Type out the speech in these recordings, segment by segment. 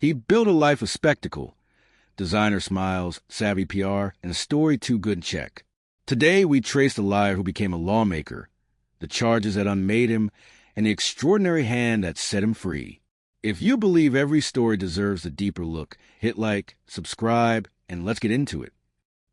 He built a life of spectacle, designer smiles, savvy PR, and a story too good to check. Today, we trace the liar who became a lawmaker, the charges that unmade him, and the extraordinary hand that set him free. If you believe every story deserves a deeper look, hit like, subscribe, and let's get into it.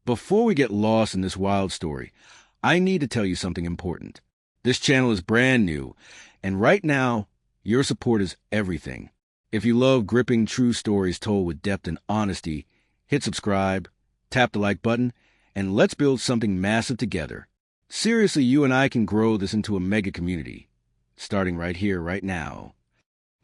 Before we get lost in this wild story, I need to tell you something important. This channel is brand new, and right now, your support is everything. If you love gripping true stories told with depth and honesty, hit subscribe, tap the like button, and let's build something massive together. Seriously, you and I can grow this into a mega community, starting right here, right now.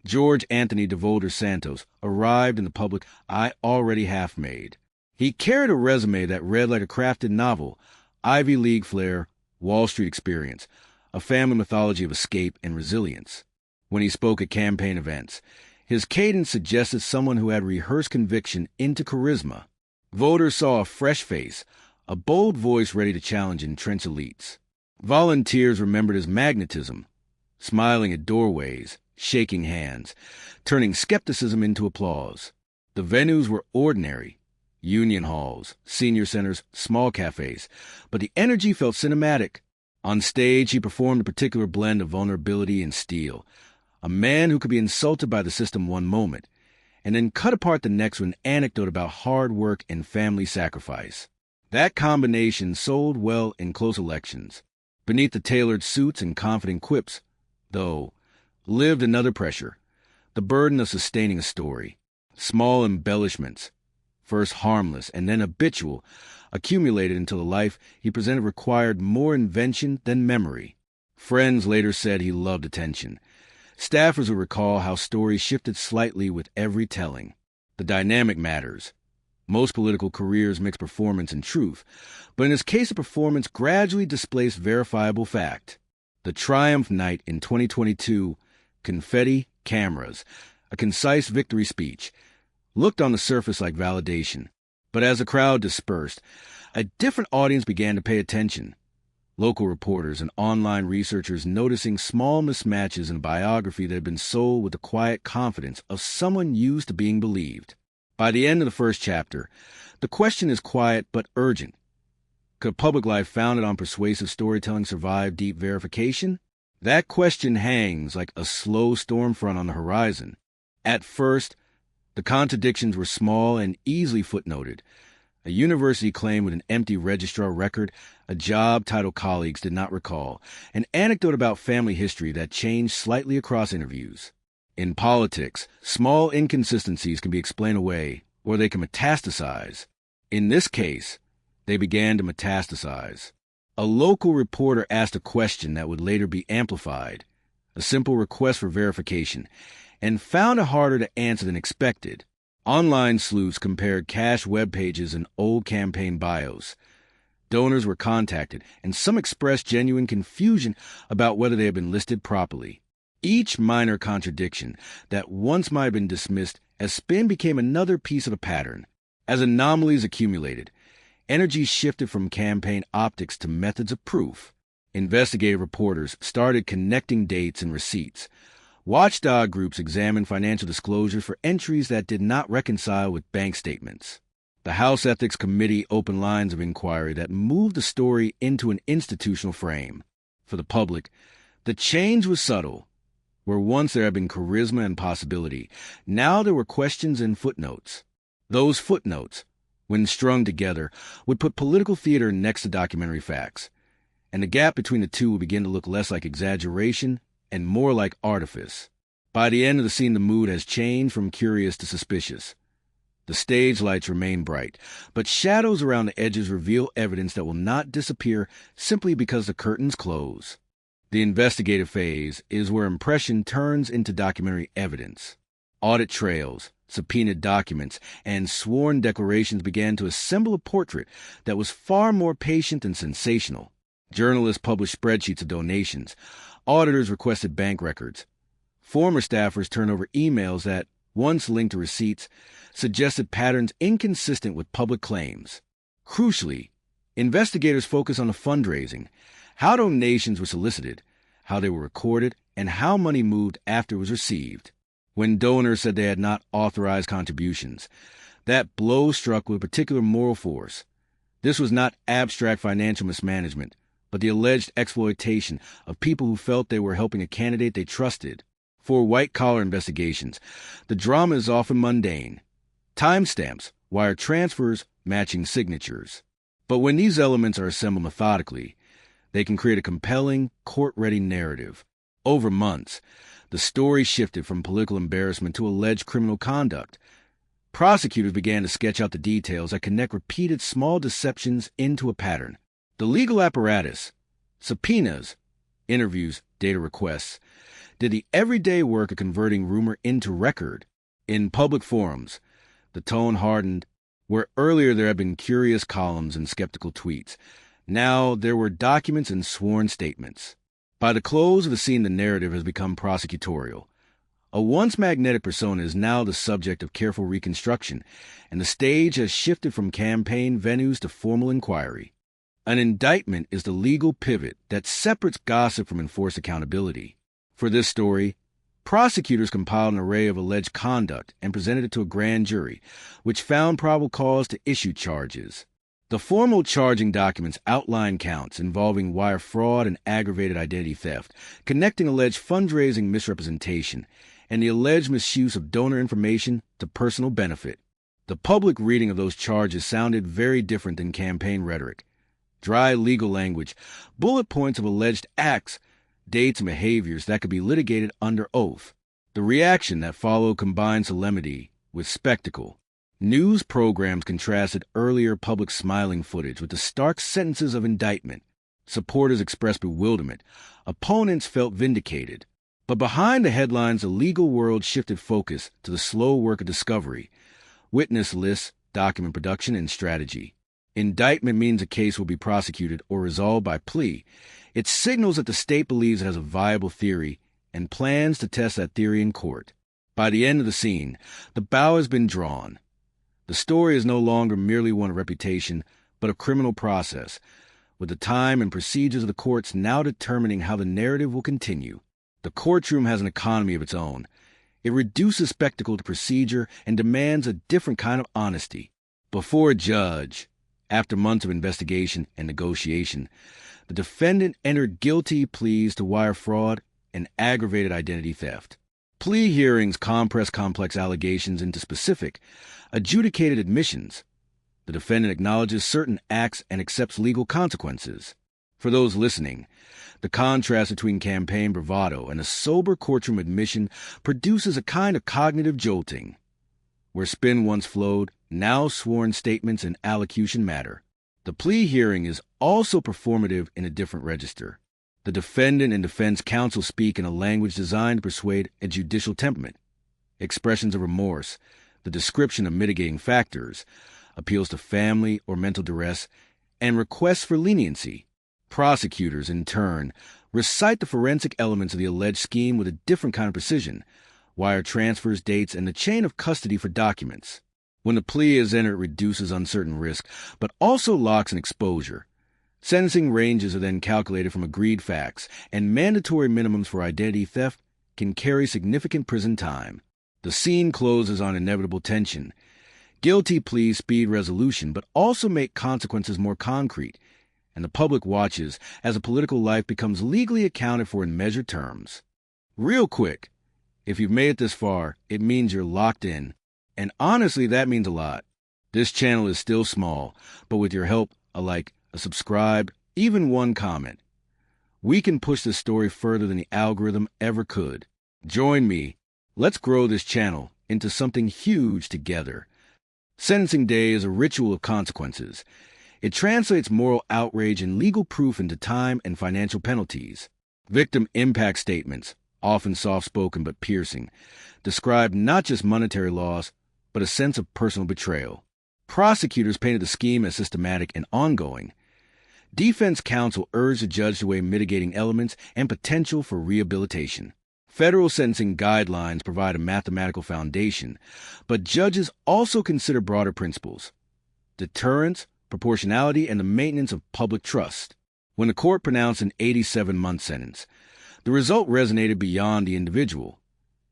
George Anthony DeVolder Santos arrived in the public eye already half made. He carried a resume that read like a crafted novel, Ivy League flair, Wall Street experience, a family mythology of escape and resilience. When he spoke at campaign events, his cadence suggested someone who had rehearsed conviction into charisma. Voters saw a fresh face, a bold voice ready to challenge entrenched elites. Volunteers remembered his magnetism, smiling at doorways, shaking hands, turning skepticism into applause. The venues were ordinary, union halls, senior centers, small cafes, but the energy felt cinematic. On stage, he performed a particular blend of vulnerability and steel, a man who could be insulted by the system one moment, and then cut apart the next with an anecdote about hard work and family sacrifice. That combination sold well in close elections. Beneath the tailored suits and confident quips, though, lived another pressure, the burden of sustaining a story. Small embellishments, first harmless and then habitual, accumulated until the life he presented required more invention than memory. Friends later said he loved attention. Staffers would recall how stories shifted slightly with every telling. The dynamic matters. Most political careers mix performance and truth, but in his case, the performance gradually displaced verifiable fact. The Triumph Night in 2022, confetti, cameras, a concise victory speech, looked on the surface like validation. But as the crowd dispersed, a different audience began to pay attention. Local reporters and online researchers noticing small mismatches in a biography that had been sold with the quiet confidence of someone used to being believed. By the end of the first chapter, the question is quiet but urgent. Could public life founded on persuasive storytelling survive deep verification? That question hangs like a slow storm front on the horizon. At first, the contradictions were small and easily footnoted. A university claim with an empty registrar record, a job title colleagues did not recall, an anecdote about family history that changed slightly across interviews. In politics, small inconsistencies can be explained away, or they can metastasize. In this case, they began to metastasize. A local reporter asked a question that would later be amplified, a simple request for verification, and found it harder to answer than expected. Online sleuths compared cache web pages and old campaign bios. Donors were contacted, and some expressed genuine confusion about whether they had been listed properly. Each minor contradiction that once might have been dismissed as spin became another piece of the pattern. As anomalies accumulated, energy shifted from campaign optics to methods of proof. Investigative reporters started connecting dates and receipts. Watchdog groups examined financial disclosures for entries that did not reconcile with bank statements. The House Ethics Committee opened lines of inquiry that moved the story into an institutional frame. For the public, the change was subtle. Where once there had been charisma and possibility, now there were questions and footnotes. Those footnotes, when strung together, would put political theater next to documentary facts, and the gap between the two would begin to look less like exaggeration and more like artifice. By the end of the scene, the mood has changed from curious to suspicious. The stage lights remain bright, but shadows around the edges reveal evidence that will not disappear simply because the curtains close. The investigative phase is where impression turns into documentary evidence. Audit trails, subpoenaed documents, and sworn declarations began to assemble a portrait that was far more patient and sensational. Journalists published spreadsheets of donations. Auditors requested bank records. Former staffers turned over emails that, once linked to receipts, suggested patterns inconsistent with public claims. Crucially, investigators focused on the fundraising, how donations were solicited, how they were recorded, and how money moved after it was received. when donors said they had not authorized contributions. That blow struck with particular moral force. This was not abstract financial mismanagement, but the alleged exploitation of people who felt they were helping a candidate they trusted. For white-collar investigations, the drama is often mundane. Timestamps, wire transfers, matching signatures. But when these elements are assembled methodically, they can create a compelling, court-ready narrative. Over months, the story shifted from political embarrassment to alleged criminal conduct. Prosecutors began to sketch out the details that connect repeated small deceptions into a pattern. The legal apparatus, subpoenas, interviews, data requests, did the everyday work of converting rumor into record. In public forums, the tone hardened. Where earlier there had been curious columns and skeptical tweets, now there were documents and sworn statements. By the close of the scene, the narrative has become prosecutorial. A once magnetic persona is now the subject of careful reconstruction, and the stage has shifted from campaign venues to formal inquiry. An indictment is the legal pivot that separates gossip from enforced accountability. For this story, prosecutors compiled an array of alleged conduct and presented it to a grand jury, which found probable cause to issue charges. The formal charging documents outline counts involving wire fraud and aggravated identity theft, connecting alleged fundraising misrepresentation, and the alleged misuse of donor information to personal benefit. The public reading of those charges sounded very different than campaign rhetoric. Dry legal language, bullet points of alleged acts, dates and behaviors that could be litigated under oath. The reaction that followed combined solemnity with spectacle. News programs contrasted earlier public smiling footage with the stark sentences of indictment. Supporters expressed bewilderment. Opponents felt vindicated. But behind the headlines, the legal world shifted focus to the slow work of discovery, witness lists, document production, and strategy. Indictment means a case will be prosecuted or resolved by plea. It signals that the state believes it has a viable theory and plans to test that theory in court. By the end of the scene, the bow has been drawn. The story is no longer merely one of reputation, but a criminal process, with the time and procedures of the courts now determining how the narrative will continue. The courtroom has an economy of its own. It reduces spectacle to procedure and demands a different kind of honesty. Before a judge, after months of investigation and negotiation, the defendant entered guilty pleas to wire fraud and aggravated identity theft. Plea hearings compress complex allegations into specific, adjudicated admissions. The defendant acknowledges certain acts and accepts legal consequences. For those listening, the contrast between campaign bravado and a sober courtroom admission produces a kind of cognitive jolting. Where spin once flowed, now sworn statements and allocution matter. The plea hearing is also performative in a different register. The defendant and defense counsel speak in a language designed to persuade a judicial temperament. Expressions of remorse, the description of mitigating factors, appeals to family or mental duress, and requests for leniency. Prosecutors, in turn, recite the forensic elements of the alleged scheme with a different kind of precision, wire transfers, dates, and the chain of custody for documents. When the plea is entered, it reduces uncertain risk, but also locks an exposure. Sentencing ranges are then calculated from agreed facts, and mandatory minimums for identity theft can carry significant prison time. The scene closes on inevitable tension. Guilty pleas speed resolution, but also make consequences more concrete, and the public watches as a political life becomes legally accounted for in measured terms. Real quick, if you've made it this far, it means you're locked in. And honestly, that means a lot. This channel is still small, but with your help, a like, a subscribe, even one comment, we can push this story further than the algorithm ever could. Join me. Let's grow this channel into something huge together. Sentencing day is a ritual of consequences. It translates moral outrage and legal proof into time and financial penalties. Victim impact statements, often soft-spoken but piercing, describe not just monetary loss, but a sense of personal betrayal. Prosecutors painted the scheme as systematic and ongoing. Defense counsel urged the judge to weigh mitigating elements and potential for rehabilitation. Federal sentencing guidelines provide a mathematical foundation, but judges also consider broader principles: deterrence, proportionality, and the maintenance of public trust. When the court pronounced an 87-month sentence, the result resonated beyond the individual.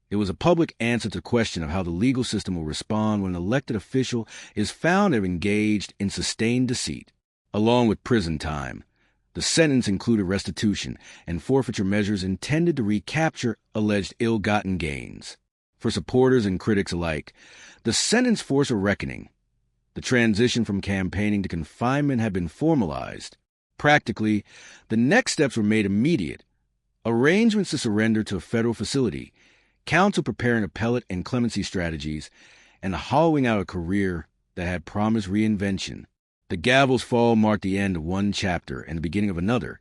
It was a public answer to the question of how the legal system will respond when an elected official is found to have engaged in sustained deceit. Along with prison time, the sentence included restitution and forfeiture measures intended to recapture alleged ill-gotten gains. For supporters and critics alike, the sentence forced a reckoning. The transition from campaigning to confinement had been formalized. Practically, the next steps were made immediate. Arrangements to surrender to a federal facility, counsel preparing appellate and clemency strategies, and the hollowing out a career that had promised reinvention. The gavel's fall marked the end of one chapter and the beginning of another,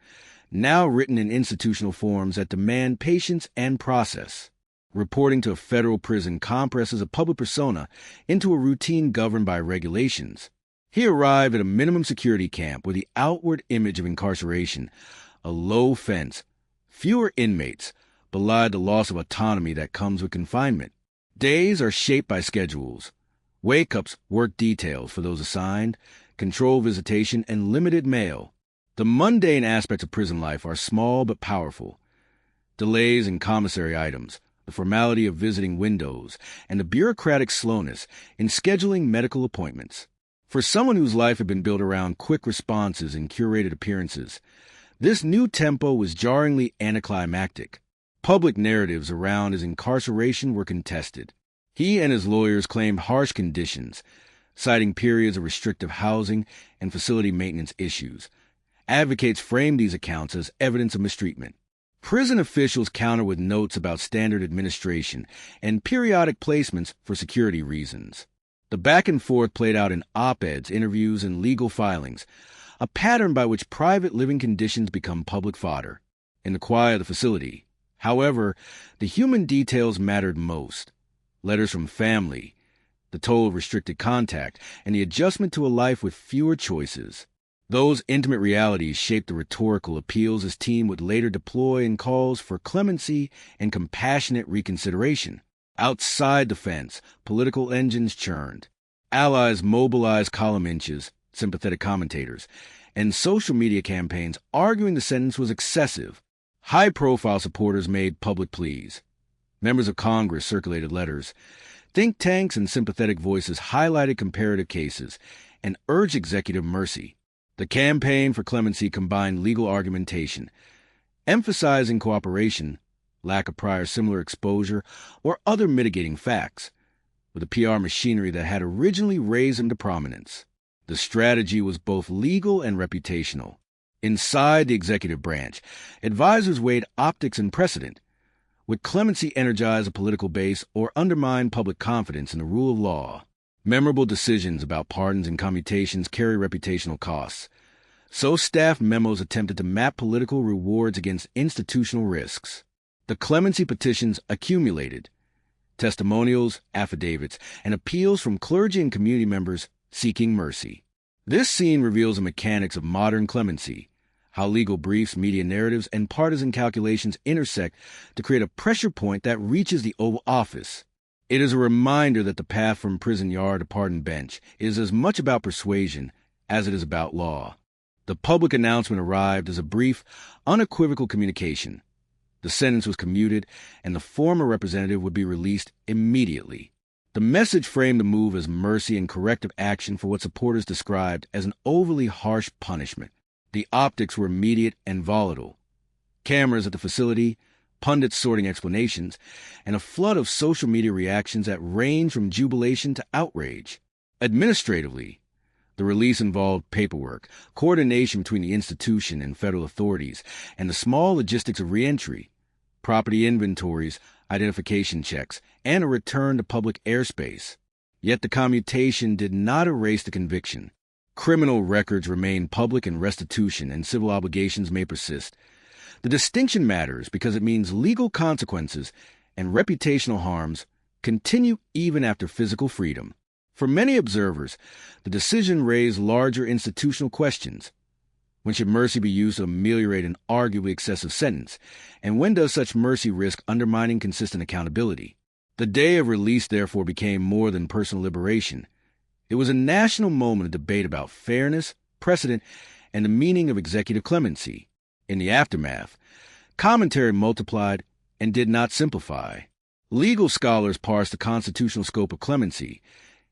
now written in institutional forms that demand patience and process. Reporting to a federal prison compresses a public persona into a routine governed by regulations. He arrived at a minimum security camp where the outward image of incarceration, a low fence, fewer inmates, belied the loss of autonomy that comes with confinement. Days are shaped by schedules. Wake-ups, work details for those assigned, control visitation, and limited mail. The mundane aspects of prison life are small but powerful. Delays in commissary items, the formality of visiting windows, and the bureaucratic slowness in scheduling medical appointments. For someone whose life had been built around quick responses and curated appearances, this new tempo was jarringly anticlimactic. Public narratives around his incarceration were contested. He and his lawyers claimed harsh conditions, citing periods of restrictive housing and facility maintenance issues. Advocates framed these accounts as evidence of mistreatment. Prison officials countered with notes about standard administration and periodic placements for security reasons. The back and forth played out in op-eds, interviews, and legal filings, a pattern by which private living conditions become public fodder. In the quiet of the facility, however, the human details mattered most. Letters from family, the toll of restricted contact, and the adjustment to a life with fewer choices. Those intimate realities shaped the rhetorical appeals his team would later deploy in calls for clemency and compassionate reconsideration. Outside the fence, political engines churned. Allies mobilized column inches, sympathetic commentators, and social media campaigns arguing the sentence was excessive. High-profile supporters made public pleas. Members of Congress circulated letters. Think tanks and sympathetic voices highlighted comparative cases and urged executive mercy. The campaign for clemency combined legal argumentation, emphasizing cooperation, lack of prior similar exposure, or other mitigating facts, with a PR machinery that had originally raised him to prominence. The strategy was both legal and reputational. Inside the executive branch, advisors weighed optics and precedent. Would clemency energize a political base or undermine public confidence in the rule of law? Memorable decisions about pardons and commutations carry reputational costs. So staff memos attempted to map political rewards against institutional risks. The clemency petitions accumulated. Testimonials, affidavits, and appeals from clergy and community members seeking mercy. This scene reveals the mechanics of modern clemency, how legal briefs, media narratives, and partisan calculations intersect to create a pressure point that reaches the Oval Office. It is a reminder that the path from prison yard to pardon bench is as much about persuasion as it is about law. The public announcement arrived as a brief, unequivocal communication. The sentence was commuted, and the former representative would be released immediately. The message framed the move as mercy and corrective action for what supporters described as an overly harsh punishment. The optics were immediate and volatile. Cameras at the facility, pundits sorting explanations, and a flood of social media reactions that ranged from jubilation to outrage. Administratively, the release involved paperwork, coordination between the institution and federal authorities, and the small logistics of reentry, property inventories, identification checks, and a return to public airspace. Yet the commutation did not erase the conviction. Criminal records remain public and restitution and civil obligations may persist. The distinction matters because it means legal consequences and reputational harms continue even after physical freedom. For many observers, the decision raised larger institutional questions. When should mercy be used to ameliorate an arguably excessive sentence? And when does such mercy risk undermining consistent accountability? The day of release, therefore, became more than personal liberation. It was a national moment of debate about fairness, precedent, and the meaning of executive clemency. In the aftermath, commentary multiplied and did not simplify. Legal scholars parsed the constitutional scope of clemency.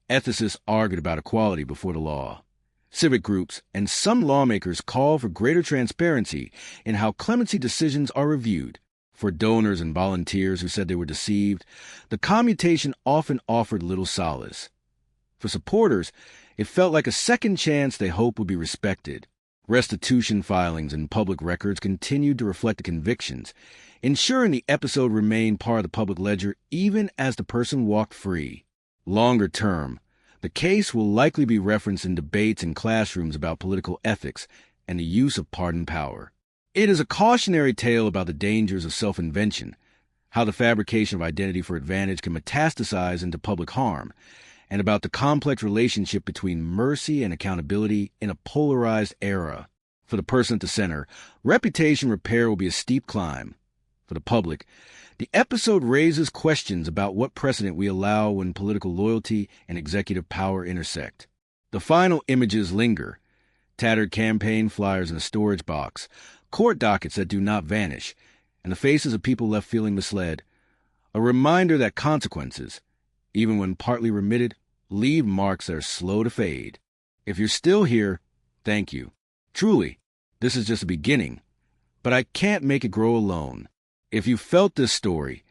Ethicists argued about equality before the law. Civic groups and some lawmakers call for greater transparency in how clemency decisions are reviewed. For donors and volunteers who said they were deceived, the commutation often offered little solace. For supporters, it felt like a second chance they hoped would be respected. Restitution filings and public records continued to reflect the convictions, ensuring the episode remained part of the public ledger even as the person walked free. Longer term, the case will likely be referenced in debates in classrooms about political ethics and the use of pardon power. It is a cautionary tale about the dangers of self-invention, how the fabrication of identity for advantage can metastasize into public harm, and about the complex relationship between mercy and accountability in a polarized era. For the person at the center, reputation repair will be a steep climb. For the public, the episode raises questions about what precedent we allow when political loyalty and executive power intersect. The final images linger: tattered campaign flyers in a storage box, court dockets that do not vanish, and the faces of people left feeling misled. A reminder that consequences, even when partly remitted, leave marks that are slow to fade. If you're still here, thank you. Truly, this is just the beginning, but I can't make it grow alone. If you felt this story,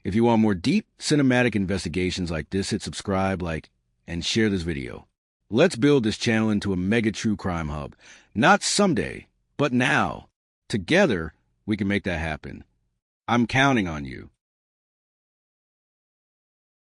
if you want more deep cinematic investigations like this, hit subscribe, like, and share this video. Let's build this channel into a mega true crime hub. Not someday, but now. Together, we can make that happen. I'm counting on you.